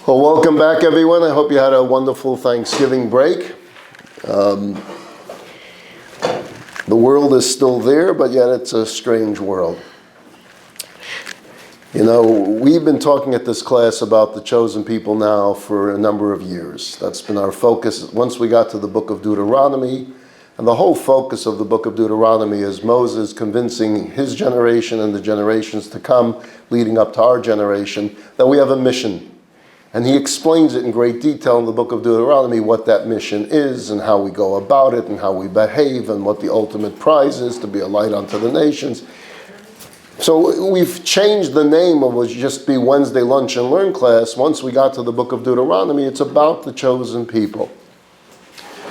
Well, welcome back, everyone. I hope you had a wonderful Thanksgiving break. The world is still there, but yet it's a strange world. You know, we've been talking at this class about the chosen people now for a number of years. That's been our focus once we got to the book of Deuteronomy. And the whole focus of the book of Deuteronomy is Moses convincing his generation and the generations to come, leading up to our generation, that we have a mission. And he explains it in great detail in the book of Deuteronomy, what that mission is and how we go about it and how we behave and what the ultimate prize is, to be a light unto the nations. So we've changed the name of what would just be Wednesday Lunch and Learn class. Once we got to the book of Deuteronomy, it's about the chosen people.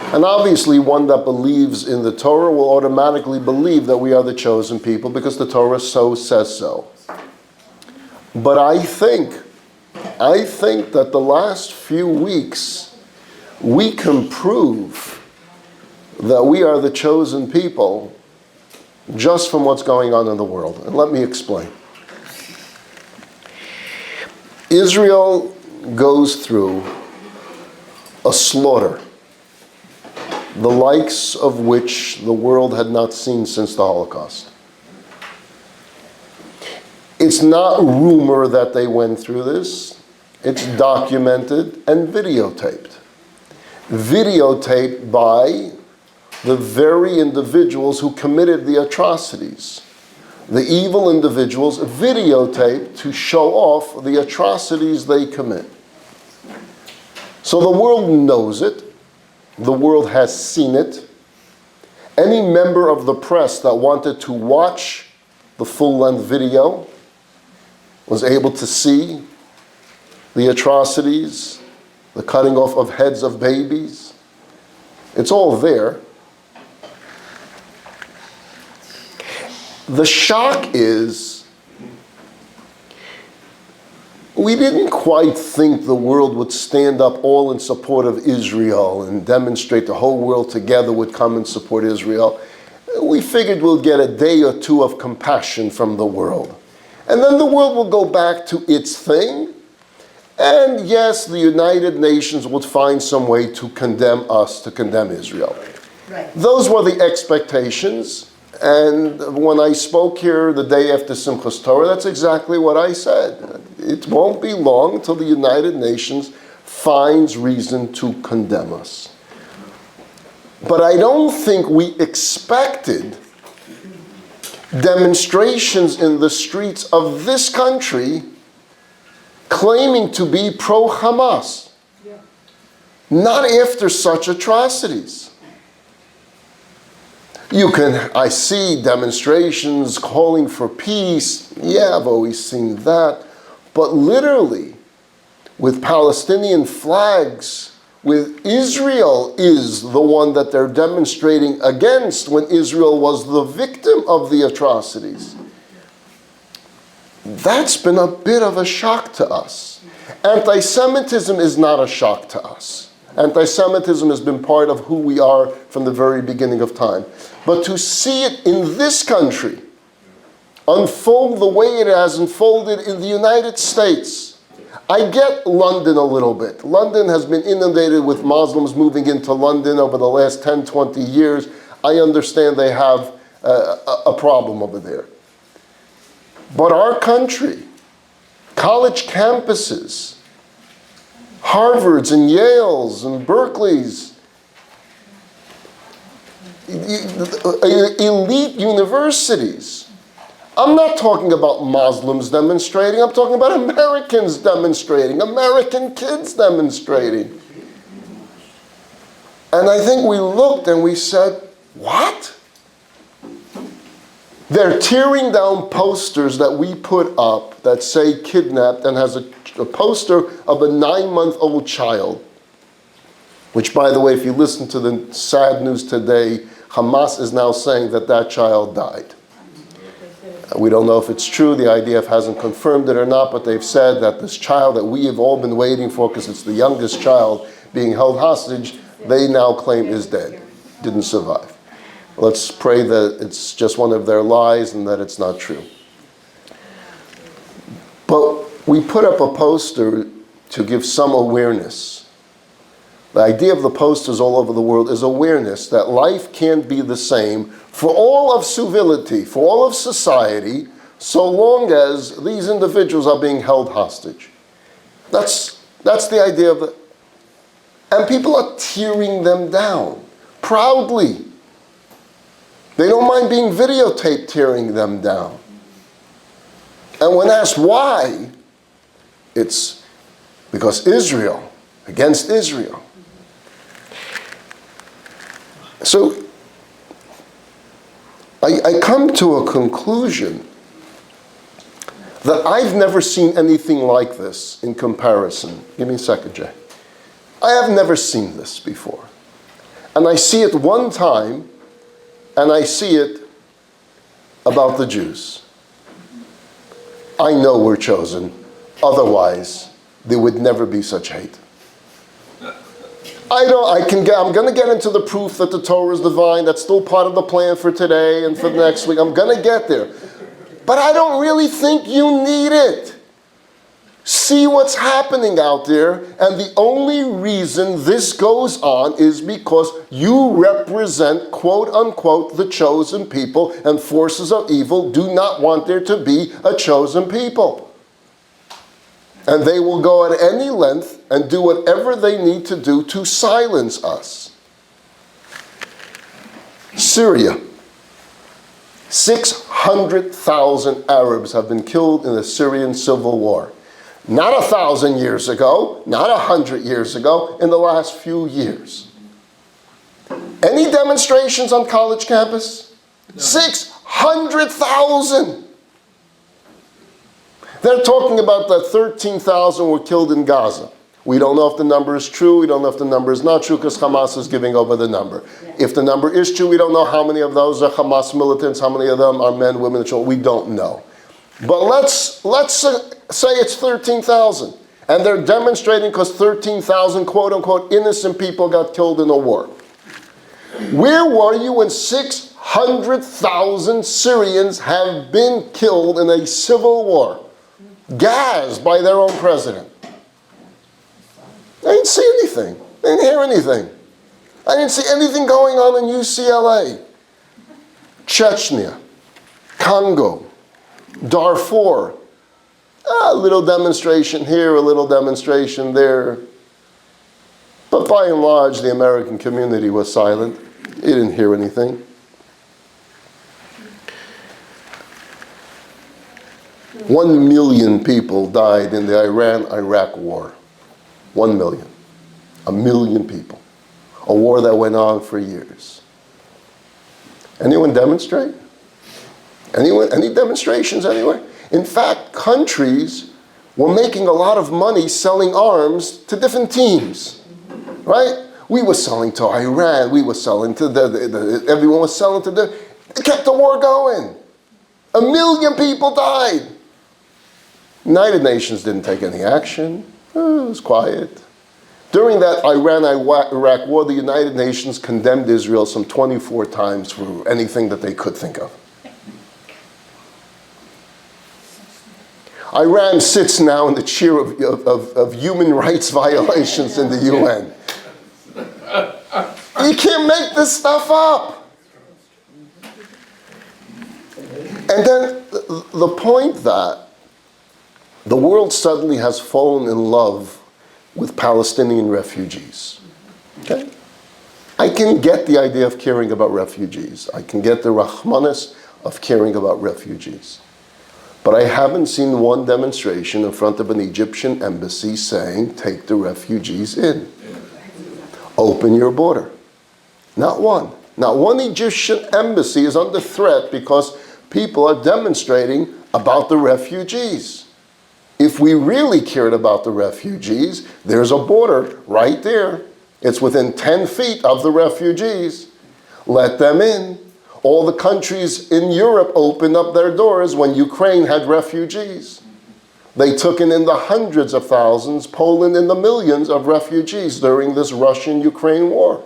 And obviously one that believes in the Torah will automatically believe that we are the chosen people because the Torah so says so. But I think that the last few weeks, we can prove that we are the chosen people just from what's going on in the world. And let me explain. Israel goes through a slaughter, the likes of which the world had not seen since the Holocaust. It's not rumor that they went through this. It's documented and videotaped. Videotaped by the very individuals who committed the atrocities. The evil individuals videotaped to show off the atrocities they commit. So the world knows it. The world has seen it. Any member of the press that wanted to watch the full-length video was able to see the atrocities, the cutting off of heads of babies. It's all there. The shock is, we didn't quite think the world would stand up all in support of Israel and demonstrate the whole world together would come and support Israel. We figured we'll get a day or two of compassion from the world. And then the world will go back to its thing. And yes, the United Nations would find some way to condemn us, to condemn Israel. Right. Those were the expectations. And when I spoke here the day after Simchas Torah, that's exactly what I said. It won't be long until the United Nations finds reason to condemn us. But I don't think we expected demonstrations in the streets of this country claiming to be pro-Hamas. Yeah. Not after such atrocities. I see demonstrations calling for peace. Yeah, I've always seen that. But literally, with Palestinian flags, with Israel is the one that they're demonstrating against when Israel was the victim of the atrocities. That's been a bit of a shock to us. Anti-Semitism is not a shock to us. Anti-Semitism has been part of who we are from the very beginning of time. But to see it in this country unfold the way it has unfolded in the United States. I get London a little bit. London has been inundated with Muslims moving into London over the last 10, 20 years. I understand they have a problem over there. But our country, college campuses, Harvards and Yales and Berkeleys, elite universities. I'm not talking about Muslims demonstrating, I'm talking about Americans demonstrating, American kids demonstrating. And I think we looked and we said, what? They're tearing down posters that we put up that say kidnapped and has a poster of a 9-month-old child. Which, by the way, if you listen to the sad news today, Hamas is now saying that that child died. We don't know if it's true. The IDF hasn't confirmed it or not, but they've said that this child that we have all been waiting for, because it's the youngest child being held hostage, they now claim is dead, didn't survive. Let's pray that it's just one of their lies and that it's not true. But we put up a poster to give some awareness. The idea of the posters all over the world is awareness that life can't be the same for all of civility, for all of society, so long as these individuals are being held hostage. That's the idea of it. And people are tearing them down, proudly. They don't mind being videotaped tearing them down. And when asked why, it's because Israel, against Israel. So I come to a conclusion that I've never seen anything like this in comparison. Give me a second, Jay. I have never seen this before. And I see it one time, and I see it about the Jews. I know we're chosen. Otherwise, there would never be such hate. I'm going to get into the proof that the Torah is divine. That's still part of the plan for today and for next week. I'm going to get there. But I don't really think you need it. See what's happening out there, and the only reason this goes on is because you represent, quote unquote, the chosen people, and forces of evil do not want there to be a chosen people. And they will go at any length and do whatever they need to do to silence us. Syria. 600,000 Arabs have been killed in the Syrian Civil War. Not 1,000 years ago, not 100 years ago, in the last few years. Any demonstrations on college campus? No. 600,000! They're talking about that 13,000 were killed in Gaza. We don't know if the number is true, we don't know if the number is not true, because Hamas is giving over the number. Yeah. If the number is true, we don't know how many of those are Hamas militants, how many of them are men, women, and children. We don't know. But let's say it's 13,000. And they're demonstrating because 13,000, quote unquote, innocent people got killed in a war. Where were you when 600,000 Syrians have been killed in a civil war? Gassed by their own president. I didn't see anything. I didn't hear anything. I didn't see anything going on in UCLA, Chechnya, Congo, Darfur. A little demonstration here, a little demonstration there. But by and large, the American community was silent. It didn't hear anything. 1 million people died in the Iran-Iraq war. 1 million. 1 million people. A war that went on for years. Anyone demonstrate? Any demonstrations anywhere? In fact, countries were making a lot of money selling arms to different teams, right? We were selling to Iran, we were selling to everyone was selling to it kept the war going. 1 million people died. United Nations didn't take any action. It was quiet. During that Iran-Iraq war, the United Nations condemned Israel some 24 times for anything that they could think of. Iran sits now in the chair of human rights violations in the UN. You can't make this stuff up. And then the point that the world suddenly has fallen in love with Palestinian refugees. Okay? I can get the idea of caring about refugees. I can get the Rahmanis of caring about refugees. But I haven't seen one demonstration in front of an Egyptian embassy saying, take the refugees in. Open your border. Not one. Not one Egyptian embassy is under threat because people are demonstrating about the refugees. If we really cared about the refugees, there's a border right there. It's within 10 feet of the refugees. Let them in. All the countries in Europe opened up their doors when Ukraine had refugees. They took in the hundreds of thousands, Poland in the millions of refugees during this Russian-Ukraine war.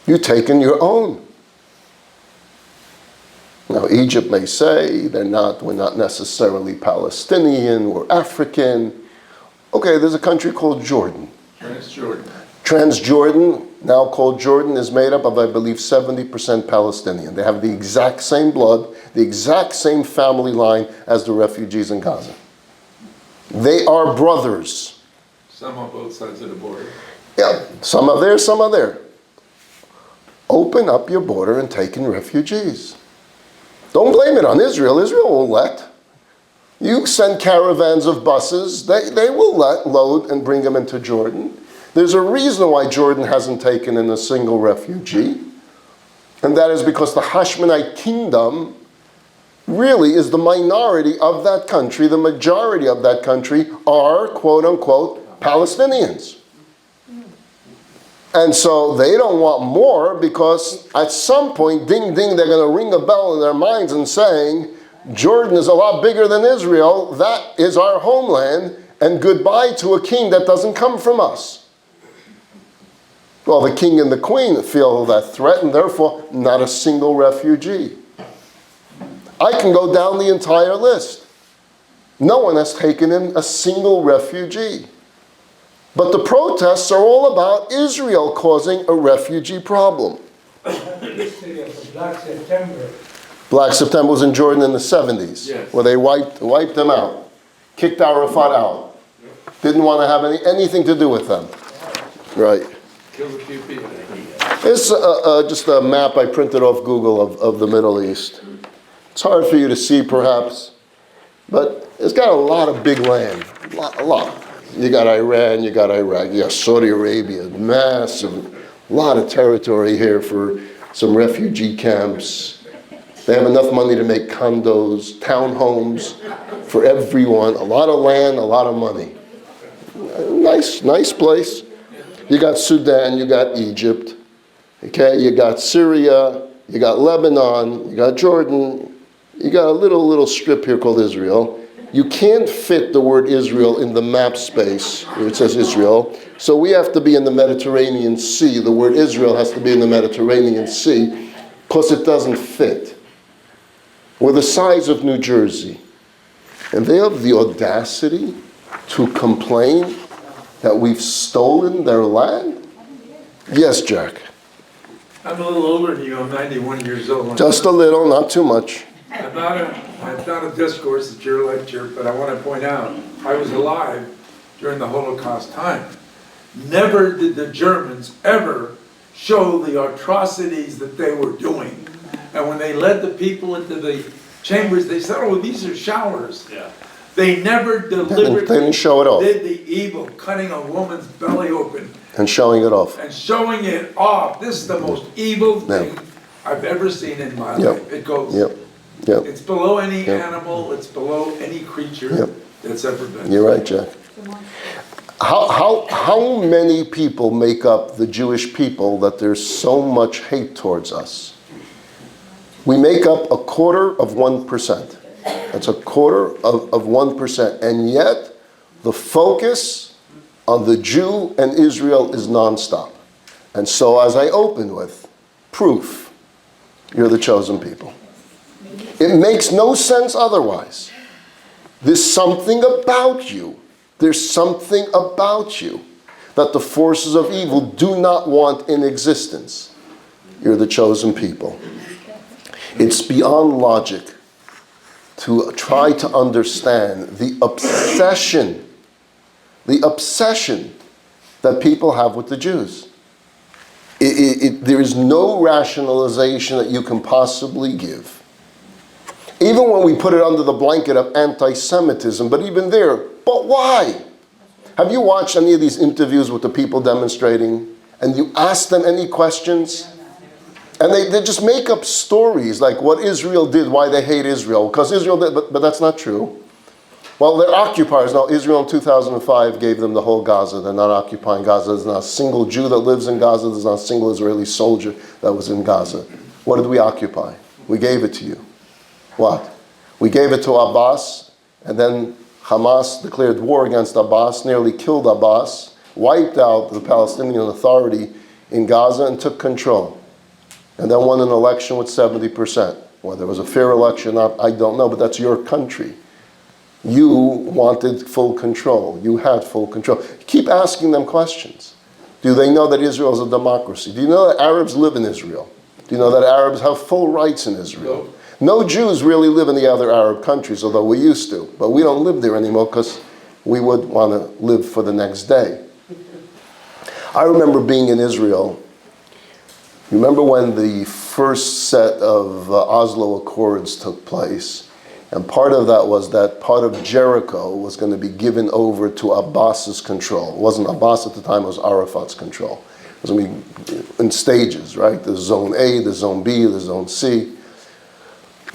You've taken your own. Now, Egypt may say we're not necessarily Palestinian, we're African, Okay, there's a country called Jordan. Transjordan. Transjordan, now called Jordan, is made up of, I believe, 70% Palestinian. They have the exact same blood, the exact same family line as the refugees in Gaza. They are brothers. Some on both sides of the border. Yeah, some are there, some are there. Open up your border and take in refugees. Don't blame it on Israel. Israel will let. You send caravans of buses, they will load and bring them into Jordan. There's a reason why Jordan hasn't taken in a single refugee. And that is because the Hashmonite kingdom really is the minority of that country. The majority of that country are, quote unquote, Palestinians. And so they don't want more because at some point, ding ding, they're going to ring a bell in their minds and saying, Jordan is a lot bigger than Israel. That is our homeland. And goodbye to a king that doesn't come from us. Well, the king and the queen feel that threat, and therefore not a single refugee. I can go down the entire list. No one has taken in a single refugee. But the protests are all about Israel causing a refugee problem. Black September. Black September was in Jordan in the 70s, yes, where they wiped them out, kicked Arafat out, didn't want to have anything to do with them. Right. Killed a few people. It's just a map I printed off Google of the Middle East. It's hard for you to see, perhaps, but it's got a lot of big land, a lot. You got Iran, you got Iraq, you got Saudi Arabia, massive, lot of territory here for some refugee camps. They have enough money to make condos, townhomes for everyone, a lot of land, a lot of money. Nice place. You got Sudan, you got Egypt, okay? You got Syria, you got Lebanon, you got Jordan, you got a little strip here called Israel. You can't fit the word Israel in the map space where it says Israel, so we have to be in the Mediterranean Sea. The word Israel has to be in the Mediterranean Sea because it doesn't fit. We're the size of New Jersey, and they have the audacity to complain that we've stolen their land? Yes, Jack. I'm a little older than you. I'm 91 years old. Just a little, not too much. It's not a discourse, it's your lecture, but I want to point out, I was alive during the Holocaust time. Never did the Germans ever show the atrocities that they were doing. And when they led the people into the chambers, they said, oh, these are showers. Yeah. They never deliberately they didn't show it off. Did the evil, cutting a woman's belly open. And showing it off. And showing it off. This is the most evil thing I've ever seen in my life. It goes, it's below any animal, it's below any creature that's ever been. You're right, Jack. How many people make up the Jewish people that there's so much hate towards us? We make up 1/4%. That's 1/4 of 1%. And yet, the focus on the Jew and Israel is nonstop. And so, as I opened with, proof, you're the chosen people. It makes no sense otherwise. There's something about you. There's something about you that the forces of evil do not want in existence. You're the chosen people. It's beyond logic to try to understand the obsession that people have with the Jews. There is no rationalization that you can possibly give. Even when we put it under the blanket of anti-Semitism, but even there, but why? Have you watched any of these interviews with the people demonstrating and you ask them any questions? And they just make up stories like what Israel did, why they hate Israel. Because Israel did, but that's not true. Well, they're occupiers. Now, Israel in 2005 gave them the whole Gaza. They're not occupying Gaza. There's not a single Jew that lives in Gaza. There's not a single Israeli soldier that was in Gaza. What did we occupy? We gave it to you. What? We gave it to Abbas, and then Hamas declared war against Abbas, nearly killed Abbas, wiped out the Palestinian Authority in Gaza, and took control. And then won an election with 70%. Whether it was a fair election or not, I don't know, but that's your country. You wanted full control. You had full control. Keep asking them questions. Do they know that Israel is a democracy? Do you know that Arabs live in Israel? Do you know that Arabs have full rights in Israel? No Jews really live in the other Arab countries, although we used to. But we don't live there anymore because we would want to live for the next day. I remember being in Israel. Remember when the first set of Oslo Accords took place? And part of that was that part of Jericho was going to be given over to Abbas's control. It wasn't Abbas at the time, it was Arafat's control. It was going to be in stages, right? The Zone A, the Zone B, the Zone C.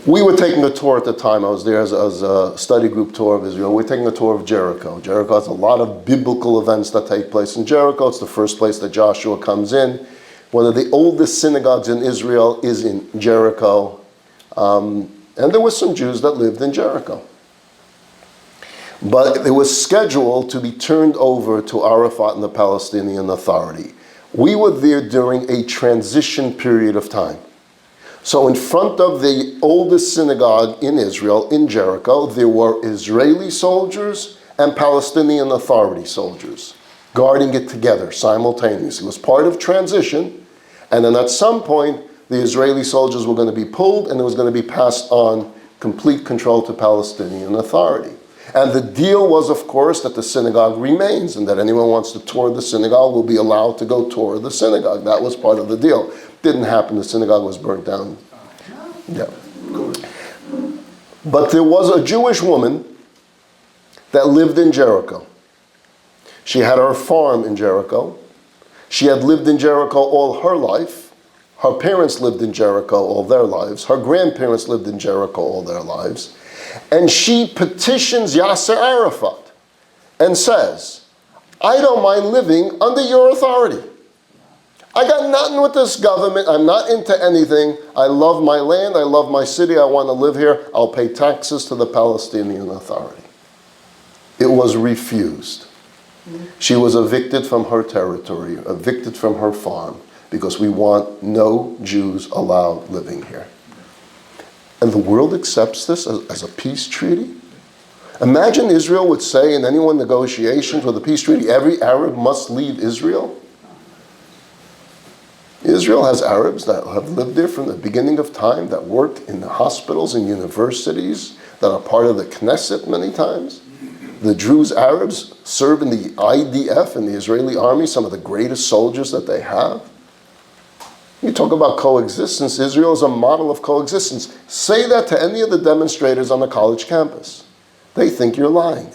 We were taking a tour at the time. I was there as a study group tour of Israel. We're taking a tour of Jericho. Jericho has a lot of biblical events that take place in Jericho. It's the first place that Joshua comes in. One of the oldest synagogues in Israel is in Jericho. And there were some Jews that lived in Jericho. But it was scheduled to be turned over to Arafat and the Palestinian Authority. We were there during a transition period of time. So in front of the oldest synagogue in Israel, in Jericho, there were Israeli soldiers and Palestinian Authority soldiers guarding it together simultaneously. It was part of transition, and then at some point, the Israeli soldiers were going to be pulled and it was going to be passed on complete control to Palestinian Authority. And the deal was, of course, that the synagogue remains and that anyone who wants to tour the synagogue will be allowed to go tour the synagogue. That was part of the deal. Didn't happen. The synagogue was burnt down. Yeah. But there was a Jewish woman that lived in Jericho. She had her farm in Jericho. She had lived in Jericho all her life. Her parents lived in Jericho all their lives. Her grandparents lived in Jericho all their lives. And she petitions Yasser Arafat and says, I don't mind living under your authority. I got nothing with this government. I'm not into anything. I love my land. I love my city. I want to live here. I'll pay taxes to the Palestinian Authority. It was refused. She was evicted from her territory, evicted from her farm, because we want no Jews allowed living here. And the world accepts this as a peace treaty? Imagine Israel would say in any one negotiations with a peace treaty, every Arab must leave Israel. Israel has Arabs that have lived there from the beginning of time, that work in the hospitals and universities, that are part of the Knesset many times. The Druze Arabs serve in the IDF and the Israeli army, some of the greatest soldiers that they have. You talk about coexistence. Israel is a model of coexistence. Say that to any of the demonstrators on the college campus. They think you're lying.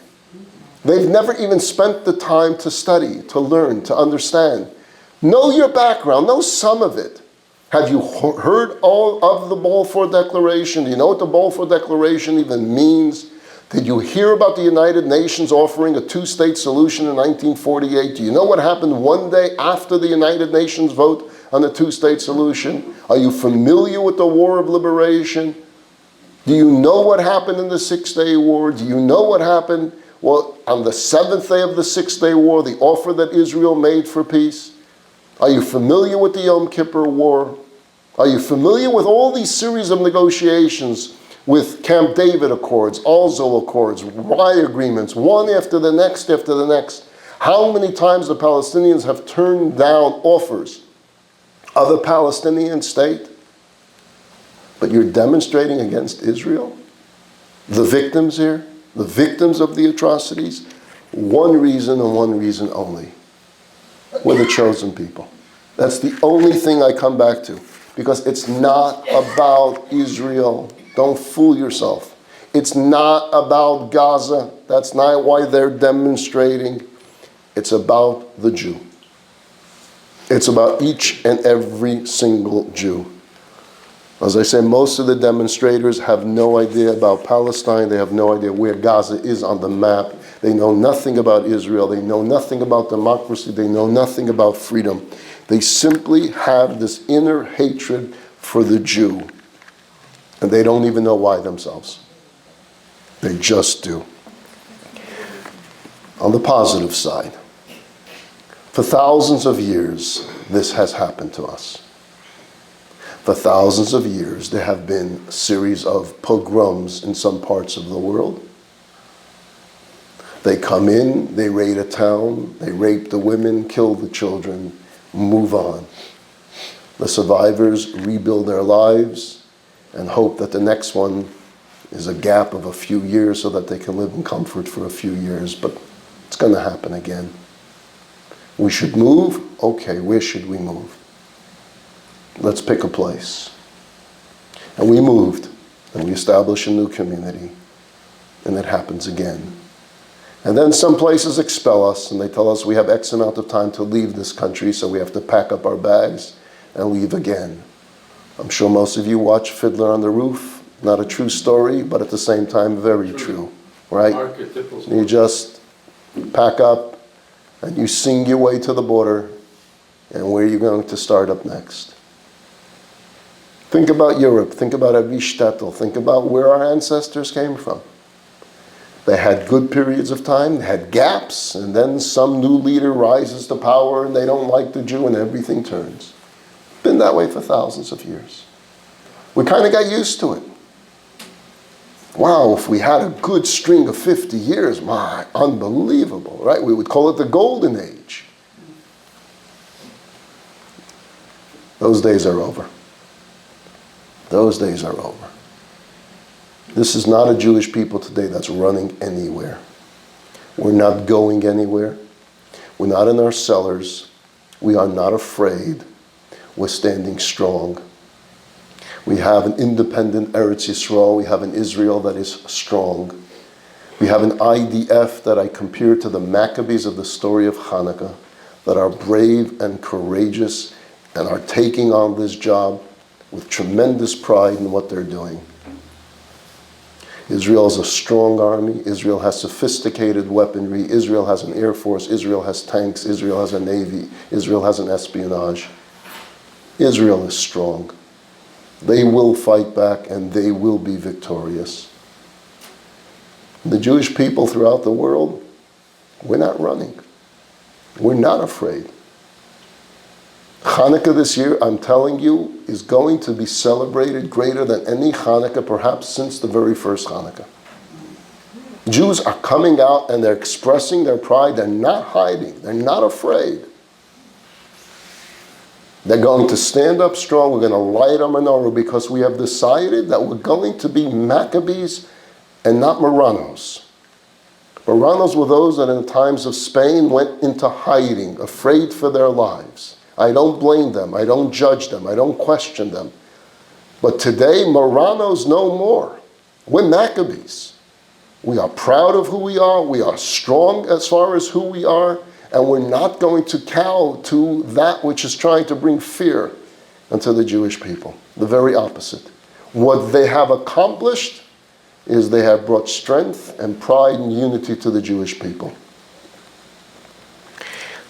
They've never even spent the time to study, to learn, to understand. Know your background. Know some of it. Have you heard all of the Balfour Declaration? Do you know what the Balfour Declaration even means? Did you hear about the United Nations offering a two-state solution in 1948? Do you know what happened one day after the United Nations vote on a two-state solution? Are you familiar with the War of Liberation? Do you know what happened in the Six-Day War? Do you know what happened on the seventh day of the Six-Day War, the offer that Israel made for peace? Are you familiar with the Yom Kippur War? Are you familiar with all these series of negotiations with Camp David Accords, Oslo Accords, Rye agreements, one after the next after the next? How many times the Palestinians have turned down offers of a Palestinian state? But you're demonstrating against Israel? The victims here? The victims of the atrocities? One reason and one reason only. We're the chosen people. That's the only thing I come back to. Because it's not about Israel. Don't fool yourself. It's not about Gaza. That's not why they're demonstrating. It's about the Jew. It's about each and every single Jew. As I say, most of the demonstrators have no idea about Palestine. They have no idea where Gaza is on the map. They know nothing about Israel. They know nothing about democracy. They know nothing about freedom. They simply have this inner hatred for the Jew. And they don't even know why themselves. They just do. On the positive side, for thousands of years, this has happened to us. For thousands of years, there have been a series of pogroms in some parts of the world. They come in, they raid a town, they rape the women, kill the children, move on. The survivors rebuild their lives and hope that the next one is a gap of a few years so that they can live in comfort for a few years, but it's going to happen again. We should move? Okay, where should we move? Let's pick a place. And we moved, and we established a new community, and it happens again. And then some places expel us, and they tell us we have X amount of time to leave this country, so we have to pack up our bags and leave again. I'm sure most of you watch Fiddler on the Roof. Not a true story, but at the same time, very true, right? You just pack up, and you sing your way to the border, and where are you going to start up next? Think about Europe, think about Rabbi Shtetl, think about where our ancestors came from. They had good periods of time, they had gaps, and then some new leader rises to power and they don't like the Jew and everything turns. Been that way for thousands of years. We kind of got used to it. Wow, if we had a good string of 50 years, my, unbelievable, right? We would call it the golden age. Those days are over. Those days are over. This is not a Jewish people today that's running anywhere. We're not going anywhere. We're not in our cellars. We are not afraid. We're standing strong. We have an independent Eretz Yisrael. We have an Israel that is strong. We have an IDF that I compare to the Maccabees of the story of Hanukkah, that are brave and courageous and are taking on this job with tremendous pride in what they're doing. Israel is a strong army. Israel has sophisticated weaponry. Israel has an air force. Israel has tanks. Israel has a navy. Israel has an espionage. Israel is strong. They will fight back and they will be victorious. The Jewish people throughout the world, we're not running. We're not afraid. Hanukkah this year, I'm telling you, is going to be celebrated greater than any Hanukkah perhaps since the very first Hanukkah. Jews are coming out and they're expressing their pride. They're not hiding. They're not afraid. They're going to stand up strong. We're going to light a menorah because we have decided that we're going to be Maccabees and not Marranos. Marranos were those that in the times of Spain went into hiding, afraid for their lives. I don't blame them. I don't judge them. I don't question them. But today, Marranos no more. We're Maccabees. We are proud of who we are. We are strong as far as who we are. And we're not going to cow to that which is trying to bring fear into the Jewish people. The very opposite. What they have accomplished is they have brought strength and pride and unity to the Jewish people.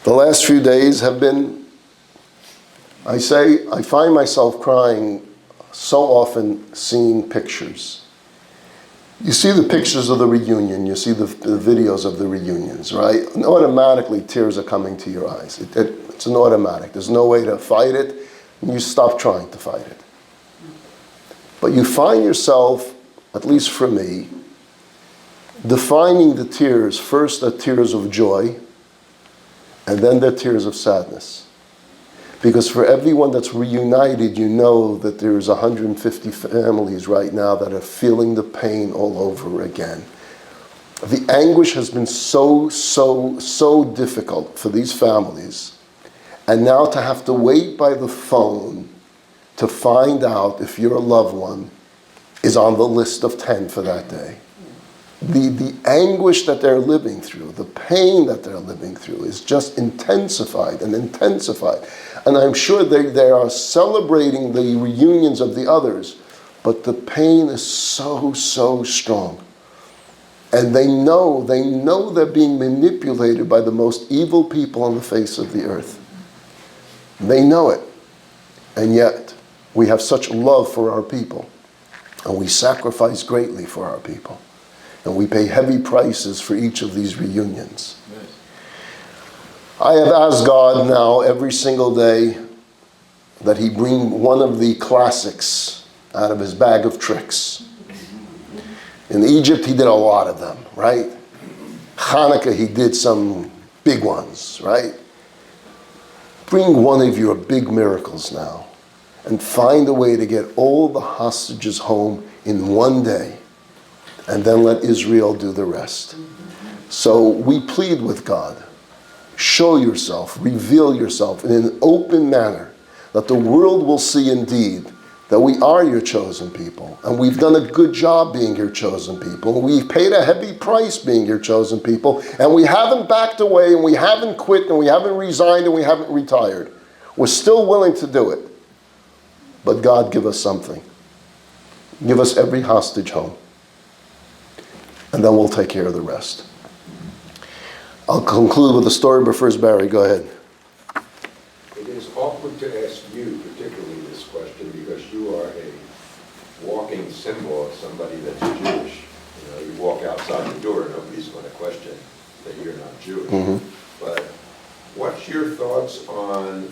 The last few days have been, I find myself crying so often seeing pictures. You see the pictures of the reunion, you see the videos of the reunions, right? And automatically tears are coming to your eyes. It's an automatic. There's no way to fight it, and you stop trying to fight it. But you find yourself, at least for me, defining the tears. First, the tears of joy, and then the tears of sadness. Because for everyone that's reunited, you know that there's 150 families right now that are feeling the pain all over again. The anguish has been so difficult for these families. And now to have to wait by the phone to find out if your loved one is on the list of 10 for that day. The anguish that they're living through, the pain that they're living through is just intensified and intensified. And I'm sure they are celebrating the reunions of the others, but the pain is so strong. And they know they're being manipulated by the most evil people on the face of the earth. They know it. And yet, we have such love for our people. And we sacrifice greatly for our people. And we pay heavy prices for each of these reunions. Yes. I have asked God now every single day that He bring one of the classics out of His bag of tricks. In Egypt, He did a lot of them, right? Hanukkah, he did some big ones, right? Bring one of your big miracles now and find a way to get all the hostages home in one day, and then let Israel do the rest. So we plead with God, show yourself, reveal yourself in an open manner, that the world will see indeed that we are your chosen people, and we've done a good job being your chosen people. We've paid a heavy price being your chosen people, and we haven't backed away, and we haven't quit, and we haven't resigned, and we haven't retired. We're still willing to do it. But God, give us something. Give us every hostage home, and then we'll take care of the rest. I'll conclude with a story, but first, Barry, go ahead. It is awkward to ask you particularly this question because you are a walking symbol of somebody that's Jewish. You know, you walk outside the door, nobody's going to question that you're not Jewish. Mm-hmm. But what's your thoughts on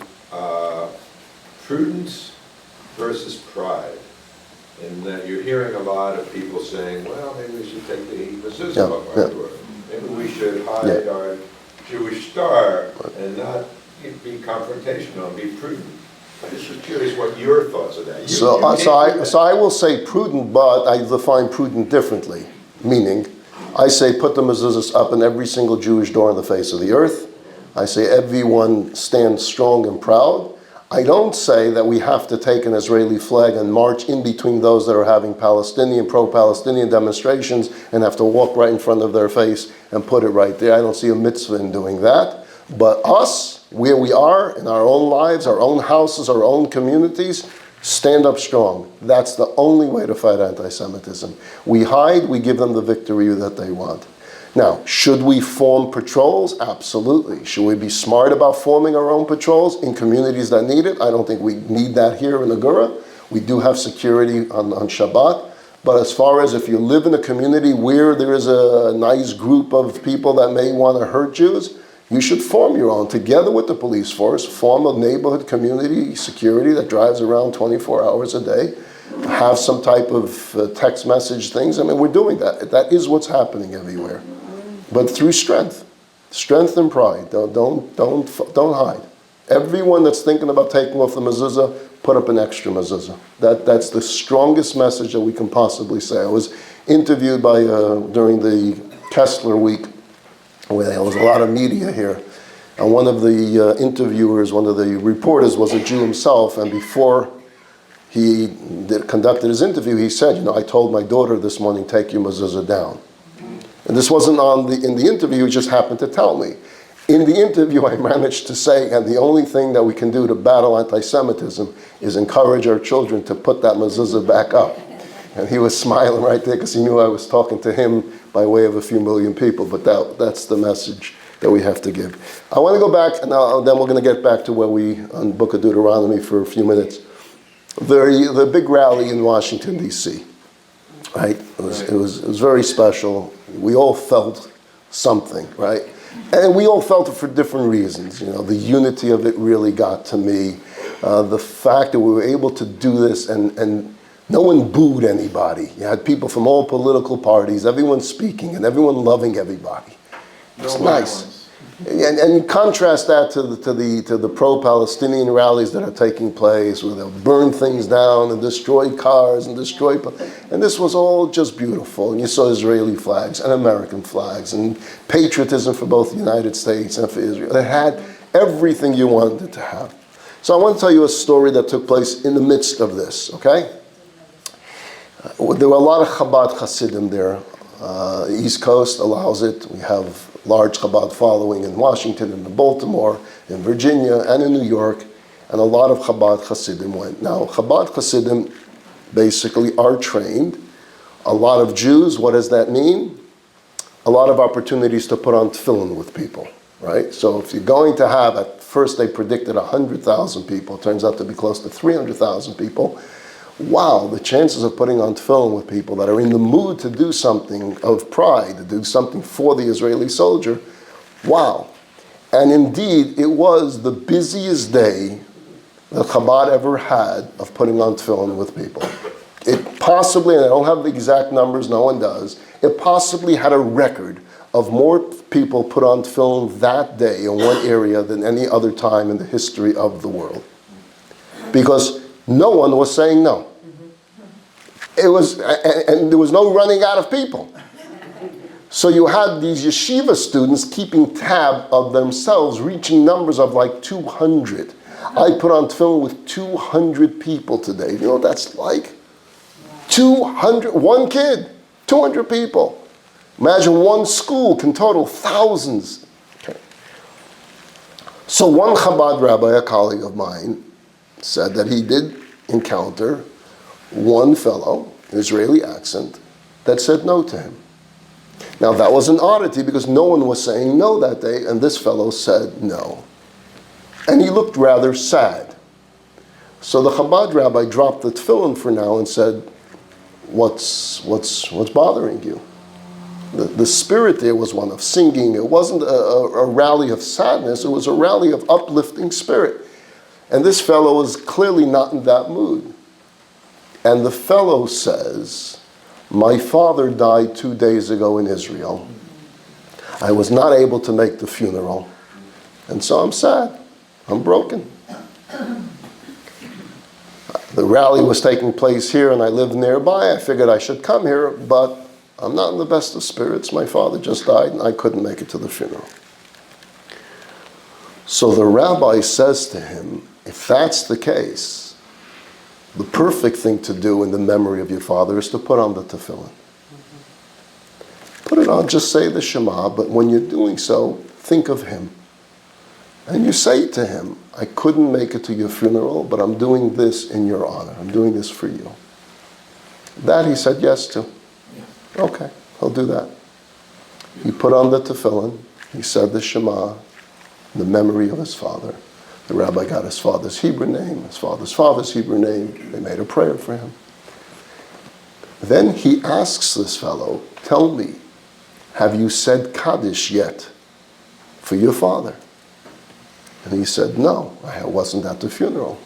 prudence versus pride? And that you're hearing a lot of people saying, well, maybe we should take the mezuzah off our door. Maybe we should hide our Jewish star and not be confrontational and be prudent. I'm just curious what your thoughts are that. So I will say prudent, but I define prudent differently. Meaning, I say put the mezuzahs up in every single Jewish door on the face of the earth. I say everyone stand strong and proud. I don't say that we have to take an Israeli flag and march in between those that are having Palestinian, pro-Palestinian demonstrations and have to walk right in front of their face and put it right there. I don't see a mitzvah in doing that. But us, where we are, in our own lives, our own houses, our own communities, stand up strong. That's the only way to fight anti-Semitism. We hide, we give them the victory that they want. Now, should we form patrols? Absolutely. Should we be smart about forming our own patrols in communities that need it? I don't think we need that here in Agura. We do have security on Shabbat. But as far as if you live in a community where there is a nice group of people that may want to hurt Jews, you should form your own. Together with the police force, form a neighborhood community security that drives around 24 hours a day. Have some type of text message things. I mean, we're doing that. That is what's happening everywhere. But through strength and pride. Don't hide. Everyone that's thinking about taking off the mezuzah, put up an extra mezuzah. That's the strongest message that we can possibly say. I was interviewed during the Kessler week, where there was a lot of media here, and one of the interviewers, one of the reporters, was a Jew himself, and before he conducted his interview, he said, I told my daughter this morning, take your mezuzah down. And this wasn't in the interview, he just happened to tell me. In the interview, I managed to say, and the only thing that we can do to battle anti-Semitism is encourage our children to put that mezuzah back up. And he was smiling right there because he knew I was talking to him by way of a few million people. But that's the message that we have to give. I want to go back, and then we're going to get back to where on Book of Deuteronomy for a few minutes. The big rally in Washington, D.C., right? It was very special. We all felt something, right? And we all felt it for different reasons. The unity of it really got to me. The fact that we were able to do this and no one booed anybody. You had people from all political parties, everyone speaking and everyone loving everybody. It's nice. And you contrast that to the pro-Palestinian rallies that are taking place, where they'll burn things down and destroy cars and and this was all just beautiful. And you saw Israeli flags and American flags and patriotism for both the United States and for Israel. It had everything you wanted it to have. So I want to tell you a story that took place in the midst of this, okay? There were a lot of Chabad Hasidim there. East Coast allows it. We have large Chabad following in Washington, in Baltimore, in Virginia, and in New York, and a lot of Chabad Hasidim went. Now, Chabad Hasidim basically are trained. A lot of Jews, what does that mean? A lot of opportunities to put on Tfillin with people, right? So if you're going to have, at first they predicted 100,000 people, it turns out to be close to 300,000 people. Wow, the chances of putting on Tfillin with people that are in the mood to do something of pride, to do something for the Israeli soldier, wow. And indeed, it was the busiest day that Chabad ever had of putting on Tfillin with people. It possibly, and I don't have the exact numbers, no one does, it possibly had a record of more people put on tefillin that day in one area than any other time in the history of the world. Because no one was saying no. It was, and there was no running out of people. So you had these yeshiva students keeping tab of themselves, reaching numbers of like 200. I put on tefillin with 200 people today. You know what that's like? 200, one kid, 200 people. Imagine one school can total thousands. Okay. So one Chabad rabbi, a colleague of mine, said that he did encounter one fellow, Israeli accent, that said no to him. Now that was an oddity because no one was saying no that day, and this fellow said no. And he looked rather sad. So the Chabad rabbi dropped the tefillin for now and said, what's bothering you? The spirit there was one of singing. It wasn't a rally of sadness. It was a rally of uplifting spirit. And this fellow was clearly not in that mood. And the fellow says, my father died 2 days ago in Israel. I was not able to make the funeral. And so I'm sad. I'm broken. The rally was taking place here and I lived nearby. I figured I should come here, but I'm not in the best of spirits. My father just died and I couldn't make it to the funeral. So the rabbi says to him, if that's the case, the perfect thing to do in the memory of your father is to put on the tefillin. Put it on, just say the Shema, but when you're doing so, think of him. And you say to him, I couldn't make it to your funeral, but I'm doing this in your honor. I'm doing this for you. That he said yes to. Okay, I'll do that. He put on the tefillin. He said the Shema in the memory of his father. The rabbi got his father's Hebrew name, his father's Hebrew name. They made a prayer for him. Then he asks this fellow, tell me, have you said Kaddish yet for your father? And he said, no, I wasn't at the funeral.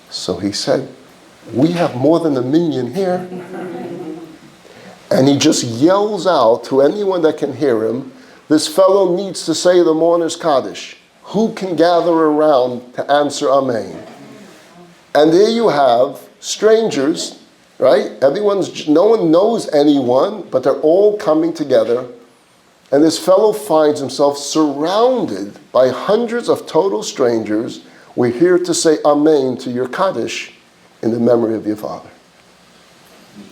So he said, we have more than 1 million here. And he just yells out to anyone that can hear him, this fellow needs to say the mourner's Kaddish. Who can gather around to answer Amen? And there you have strangers, right? No one knows anyone, but they're all coming together. And this fellow finds himself surrounded by hundreds of total strangers. We're here to say Amen to your Kaddish in the memory of your father.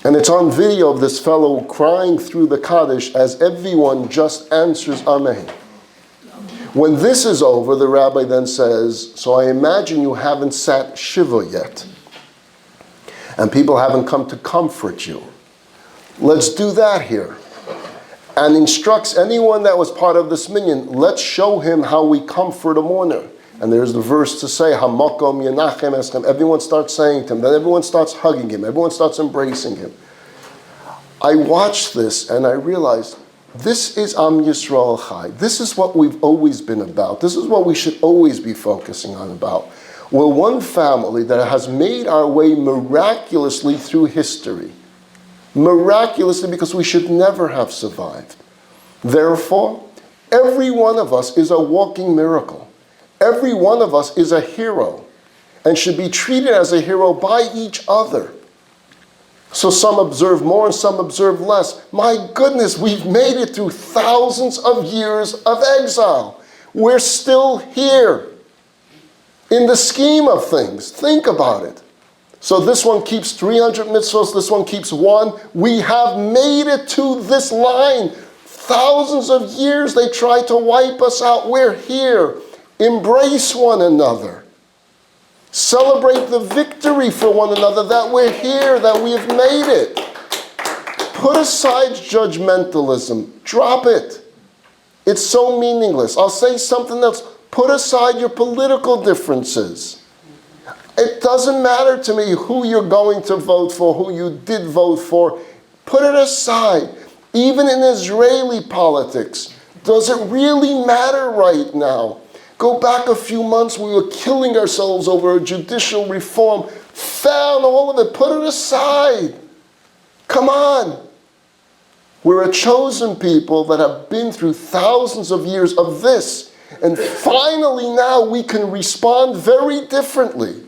And it's on video of this fellow crying through the Kaddish as everyone just answers Amen. When this is over, the rabbi then says, so I imagine you haven't sat Shiva yet. And people haven't come to comfort you. Let's do that here. And instructs anyone that was part of this minyan, let's show him how we comfort a mourner. And there's the verse to say, Hamakom Yenachem Eschem. Everyone starts saying to him, then everyone starts hugging him, everyone starts embracing him. I watched this and I realized, this is Am Yisrael Chai. This is what we've always been about. This is what we should always be focusing on about. We're one family that has made our way miraculously through history. Miraculously, because we should never have survived. Therefore, every one of us is a walking miracle. Every one of us is a hero and should be treated as a hero by each other. So some observe more and some observe less. My goodness, we've made it through thousands of years of exile. We're still here. In the scheme of things, think about it. So this one keeps 300 mitzvahs, this one keeps 1. We have made it to this line. Thousands of years they tried to wipe us out. We're here. Embrace one another. Celebrate the victory for one another that we're here, that we have made it. Put aside judgmentalism. Drop it. It's so meaningless. I'll say something else. Put aside your political differences. It doesn't matter to me who you're going to vote for, who you did vote for. Put it aside. Even in Israeli politics, does it really matter right now? Go back a few months, we were killing ourselves over a judicial reform. Found all of it, put it aside. Come on. We're a chosen people that have been through thousands of years of this. And finally now we can respond very differently.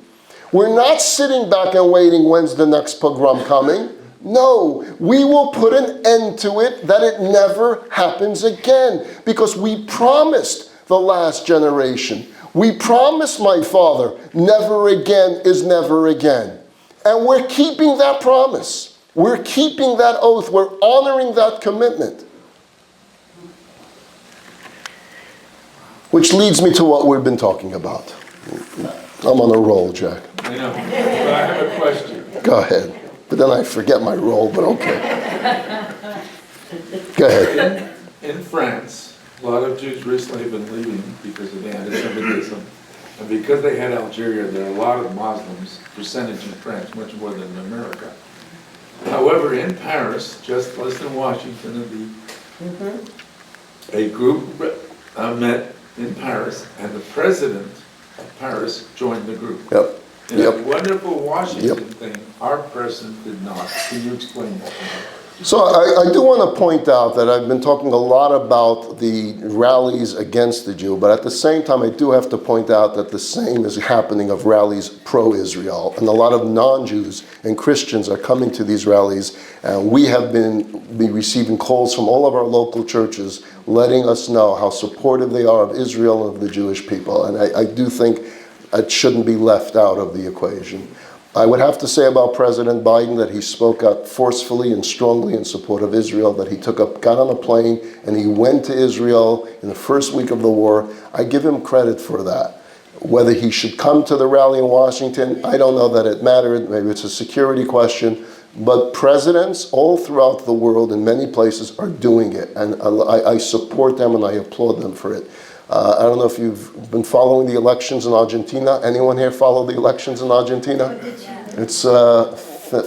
We're not sitting back and waiting, when's the next pogrom coming? No, we will put an end to it, that it never happens again. Because we promised the last generation. We promised my father, never again is never again. And we're keeping that promise. We're keeping that oath. We're honoring that commitment. Which leads me to what we've been talking about. I'm on a roll, Jack. I know, but I have a question. Go ahead. But then I forget my role, but okay. Go ahead. In France, a lot of Jews recently have been leaving because of the anti-Semitism. And because they had Algeria, there are a lot of Muslims, percentage in France, much more than in America. However, in Paris, just less than Washington, a group met in Paris, and the president of Paris joined the group. Yep. In a wonderful Washington thing, our president did not. Can you explain that to me? So I do want to point out that I've been talking a lot about the rallies against the Jew, but at the same time I do have to point out that the same is happening of rallies pro-Israel. And a lot of non-Jews and Christians are coming to these rallies, and we have been receiving calls from all of our local churches letting us know how supportive they are of Israel and of the Jewish people. And I do think it shouldn't be left out of the equation. I would have to say about President Biden that he spoke out forcefully and strongly in support of Israel, that he got on a plane and he went to Israel in the first week of the war. I give him credit for that. Whether he should come to the rally in Washington, I don't know that it mattered. Maybe it's a security question. But presidents all throughout the world in many places are doing it. And I support them and I applaud them for it. I don't know if you've been following the elections in Argentina. Anyone here follow the elections in Argentina? It's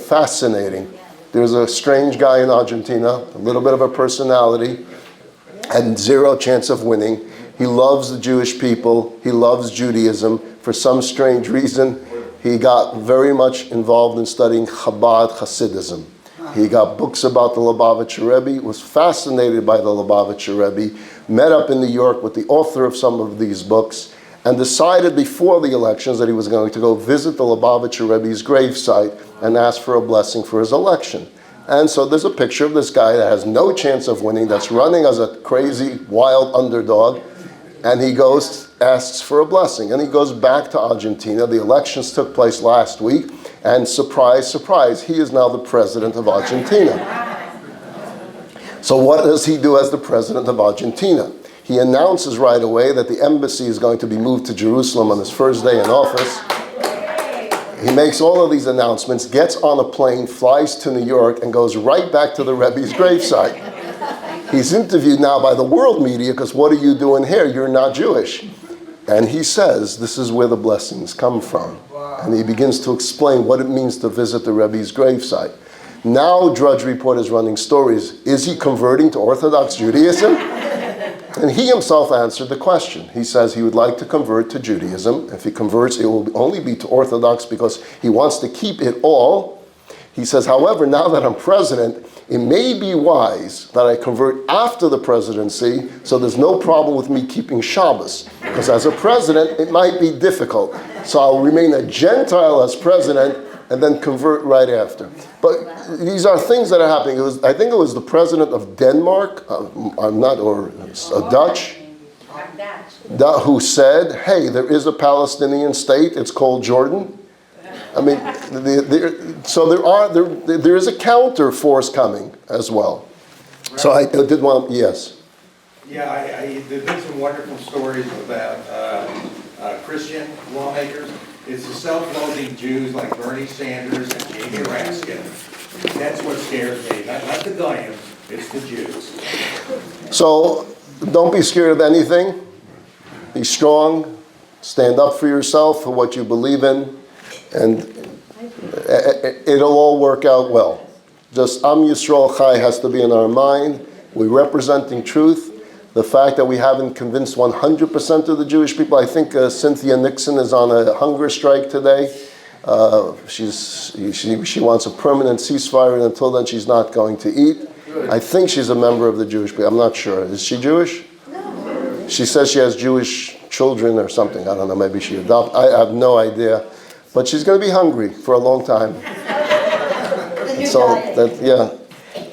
fascinating. There's a strange guy in Argentina, a little bit of a personality, and zero chance of winning. He loves the Jewish people. He loves Judaism. For some strange reason, he got very much involved in studying Chabad Hasidism. He got books about the Lubavitcher Rebbe, was fascinated by the Lubavitcher Rebbe, met up in New York with the author of some of these books, and decided before the elections that he was going to go visit the Lubavitcher Rebbe's gravesite and ask for a blessing for his election. And so there's a picture of this guy that has no chance of winning, that's running as a crazy, wild underdog, and he goes, asks for a blessing. And he goes back to Argentina. The elections took place last week, and surprise, surprise, he is now the president of Argentina. So what does he do as the president of Argentina? He announces right away that the embassy is going to be moved to Jerusalem on his first day in office. He makes all of these announcements, gets on a plane, flies to New York, and goes right back to the Rebbe's gravesite. He's interviewed now by the world media because what are you doing here? You're not Jewish. And he says, this is where the blessings come from. And he begins to explain what it means to visit the Rebbe's gravesite. Now Drudge Report is running stories. Is he converting to Orthodox Judaism? And he himself answered the question. He says he would like to convert to Judaism. If he converts, it will only be to Orthodox because he wants to keep it all. He says, however, now that I'm president, it may be wise that I convert after the presidency, so there's no problem with me keeping Shabbos. Because as a president, it might be difficult. So I'll remain a Gentile as president and then convert right after. But these are things that are happening. I think it was the president of Denmark, a Dutch, who said, hey, there is a Palestinian state, it's called Jordan. I mean, there is a counter force coming as well. Right. So I did want, yes. Yeah, there's been some wonderful stories about Christian lawmakers. It's the self-closing Jews like Bernie Sanders and Jamie Raskin. That's what scares me. Not the Goyim, it's the Jews. So don't be scared of anything. Be strong. Stand up for yourself, for what you believe in. And it'll all work out well. Just Am Yisrael Chai has to be in our mind. We're representing truth. The fact that we haven't convinced 100% of the Jewish people. I think Cynthia Nixon is on a hunger strike today. She wants a permanent ceasefire, and until then she's not going to eat. Good. I think she's a member of the Jewish people. I'm not sure. Is she Jewish? No. She says she has Jewish children or something. I don't know. Maybe she adopted. I have no idea. But she's going to be hungry for a long time. So,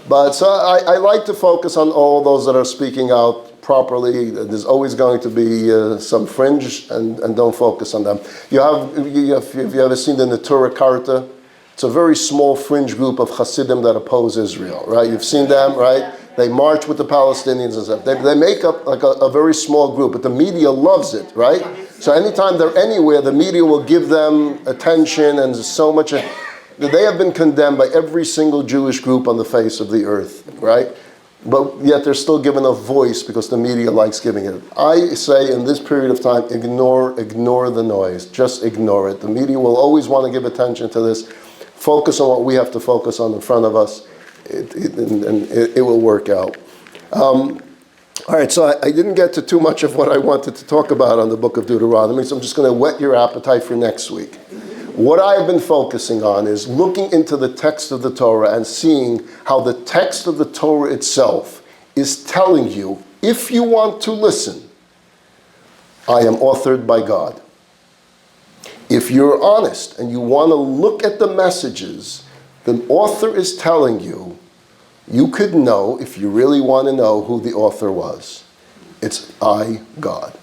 But so I like to focus on all those that are speaking out properly. There's always going to be some fringe, and don't focus on them. If you ever seen the Neturah Karta, it's a very small fringe group of Hasidim that oppose Israel, right? You've seen them, right? They march with the Palestinians and stuff. They make up like a very small group, but the media loves it, right? So anytime they're anywhere, the media will give them attention and so much. They have been condemned by every single Jewish group on the face of the earth, right? But yet they're still given a voice because the media likes giving it. I say in this period of time, ignore the noise. Just ignore it. The media will always want to give attention to this. Focus on what we have to focus on in front of us. It will work out. All right, so I didn't get to too much of what I wanted to talk about on the book of Deuteronomy, so I'm just going to whet your appetite for next week. What I've been focusing on is looking into the text of the Torah and seeing how the text of the Torah itself is telling you, if you want to listen, I am authored by God. If you're honest and you want to look at the messages, the author is telling you, you could know, if you really want to know, who the author was. It's I, God.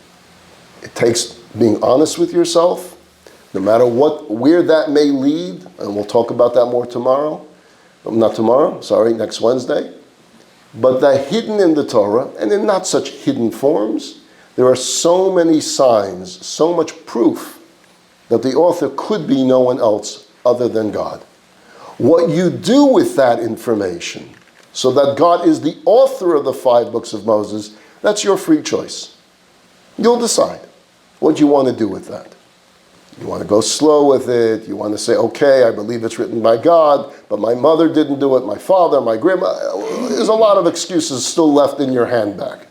It takes being honest with yourself, no matter where that may lead, and we'll talk about that more tomorrow. Not tomorrow, sorry, next Wednesday. But that hidden in the Torah, and in not such hidden forms, there are so many signs, so much proof that the author could be no one else other than God. What you do with that information, so that God is the author of the 5 books of Moses, that's your free choice. You'll decide what you want to do with that. You want to go slow with it. You want to say, okay, I believe it's written by God, but my mother didn't do it, my father, my grandma. There's a lot of excuses still left in your handbag.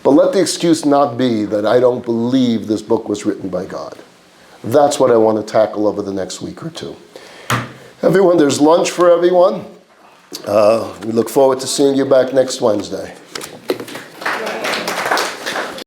But let the excuse not be that I don't believe this book was written by God. That's what I want to tackle over the next week or two. Everyone, there's lunch for everyone. We look forward to seeing you back next Wednesday.